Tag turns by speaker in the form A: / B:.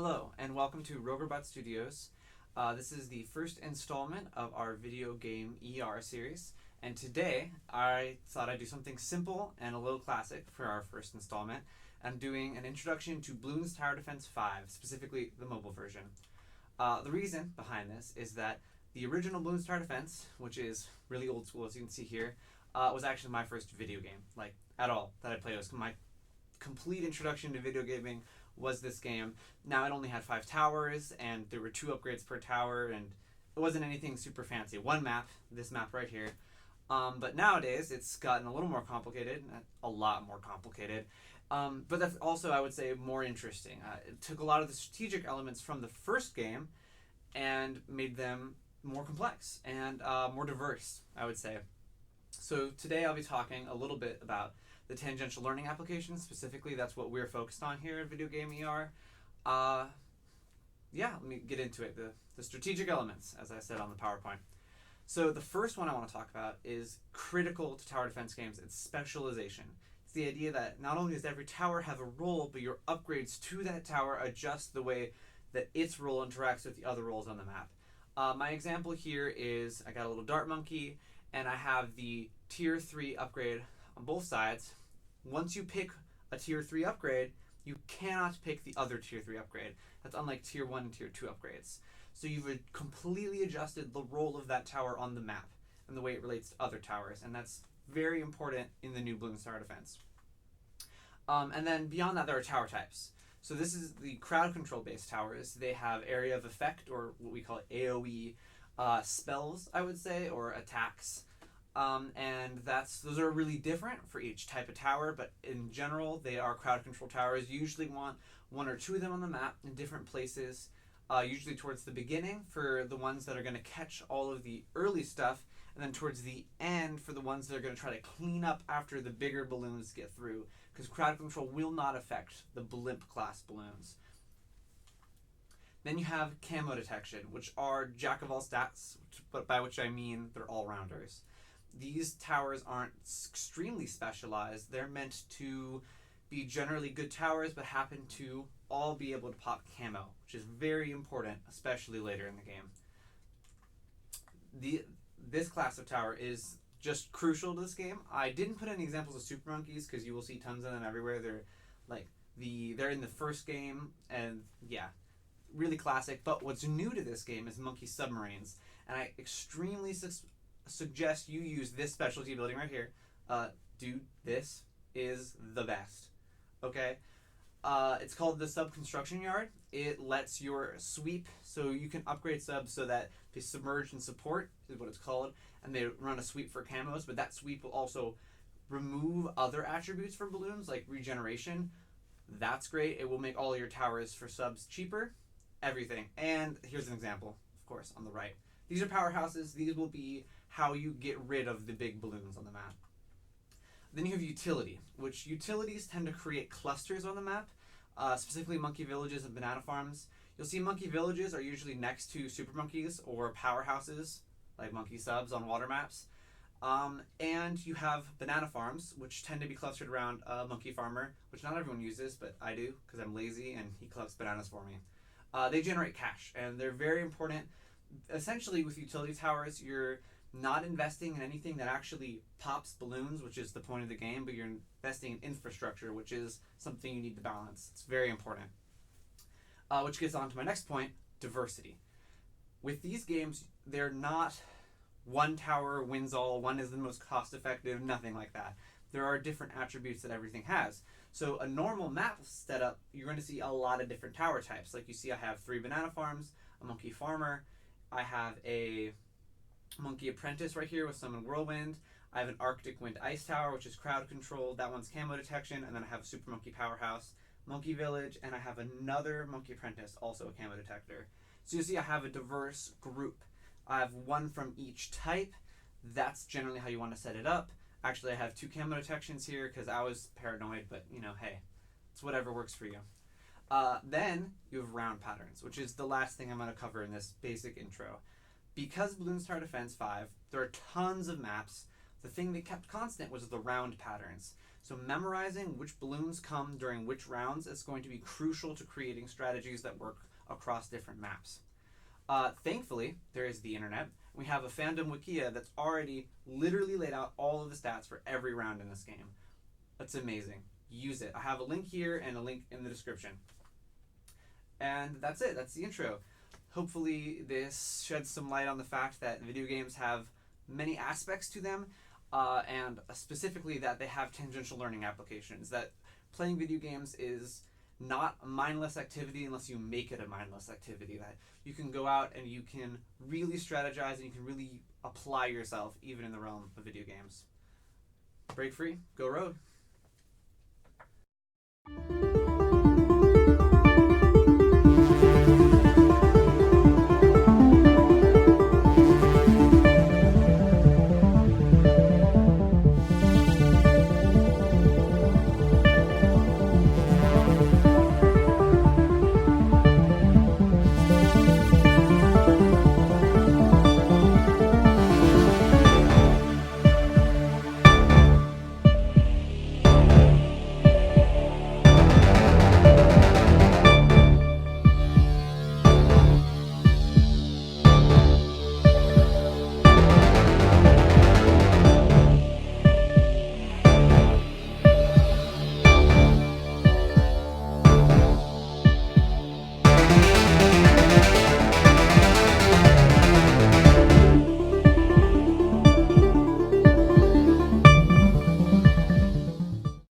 A: Hello, and welcome to Robot Studios. This is the first installment of our video game ER series, and today I thought I'd do something simple and a little classic for our first installment. I'm doing an introduction to Bloons Tower Defense 5, specifically the mobile version. The reason behind this is that the original Bloons Tower Defense, which is really old school as you can see here, was actually my first video game, like at all, that I played. It was my complete introduction to video gaming was this game. Now it only had 5 towers, and there were 2 upgrades per tower, and it wasn't anything super fancy. One map, this map right here. But nowadays it's gotten a little more complicated, a lot more complicated. But that's also, I would say, more interesting. It took a lot of the strategic elements from the first game and made them more complex and more diverse, I would say. So today I'll be talking a little bit about the tangential learning applications. Specifically, that's what we're focused on here at Video Game ER. Let me get into it. The strategic elements, as I said on the PowerPoint. So the first one I want to talk about is critical to tower defense games. It's specialization. It's the idea that not only does every tower have a role, but your upgrades to that tower adjust the way that its role interacts with the other roles on the map. My example here is I got a little dart monkey, and I have the tier 3 upgrade on both sides. Once you pick a tier 3 upgrade, you cannot pick the other tier 3 upgrade. That's unlike tier 1 and tier 2 upgrades. So you've completely adjusted the role of that tower on the map and the way it relates to other towers, and that's very important in the new Bloons Tower Defense. And then beyond that, there are tower types. So this is the crowd control based towers. They have area of effect, or what we call AoE spells, I would say, or attacks. And those are really different for each type of tower, but in general they are crowd control towers. You usually want 1 or 2 of them on the map in different places, usually towards the beginning for the ones that are going to catch all of the early stuff, and then towards the end for the ones that are going to try to clean up after the bigger balloons get through, because crowd control will not affect the blimp class balloons. Then you have camo detection, which are jack of all stats, but by which I mean they're all-rounders. These towers aren't extremely specialized. They're meant to be generally good towers, but happen to all be able to pop camo, which is very important, especially later in the game. This class of tower is just crucial to this game. I didn't put any examples of super monkeys because you will see tons of them everywhere. They're in the first game, and yeah, really classic. But what's new to this game is monkey submarines, and I extremely suggest you use this specialty building right here. Dude, this is the best. Okay? It's called the sub construction yard. It lets your sweep, so you can upgrade subs so that they submerge and support, is what it's called, and they run a sweep for camos, but that sweep will also remove other attributes for balloons, like regeneration. That's great. It will make all your towers for subs cheaper. Everything. And here's an example, of course, on the right. These are powerhouses. These will be how you get rid of the big balloons on the map. Then you have utility, which utilities tend to create clusters on the map, specifically monkey villages and banana farms. You'll see monkey villages are usually next to super monkeys or powerhouses, like monkey subs on water maps. And you have banana farms, which tend to be clustered around a monkey farmer, which not everyone uses, but I do because I'm lazy and he collects bananas for me. They generate cash, and they're very important. Essentially, with utility towers, you're not investing in anything that actually pops balloons, which is the point of the game, but you're investing in infrastructure, which is something you need to balance. It's very important. Which gets on to my next point, diversity. With these games, they're not one tower wins all, one is the most cost effective, nothing like that. There are different attributes that everything has. So a normal map setup, you're going to see a lot of different tower types. Like you see I have 3 banana farms, a monkey farmer, I have a monkey apprentice right here with summon whirlwind. I have an Arctic wind ice tower, which is crowd control. That one's camo detection. And then I have a super monkey powerhouse, monkey village, and I have another monkey apprentice, also a camo detector. So you see I have a diverse group. I have 1 from each type. That's generally how you want to set it up. Actually, I have 2 camo detections here because I was paranoid, but hey, it's whatever works for you. Then you have round patterns, which is the last thing I'm going to cover in this basic intro. Because Bloons Tower Defense 5, there are tons of maps. The thing that kept constant was the round patterns. So memorizing which balloons come during which rounds is going to be crucial to creating strategies that work across different maps. Thankfully, there is the internet. We have a fandom wikia that's already literally laid out all of the stats for every round in this game. That's amazing. Use it. I have a link here and a link in the description. And that's it. That's the intro. Hopefully this sheds some light on the fact that video games have many aspects to them, and specifically that they have tangential learning applications, that playing video games is not a mindless activity unless you make it a mindless activity, that you can go out and you can really strategize and you can really apply yourself even in the realm of video games. Break free, go road.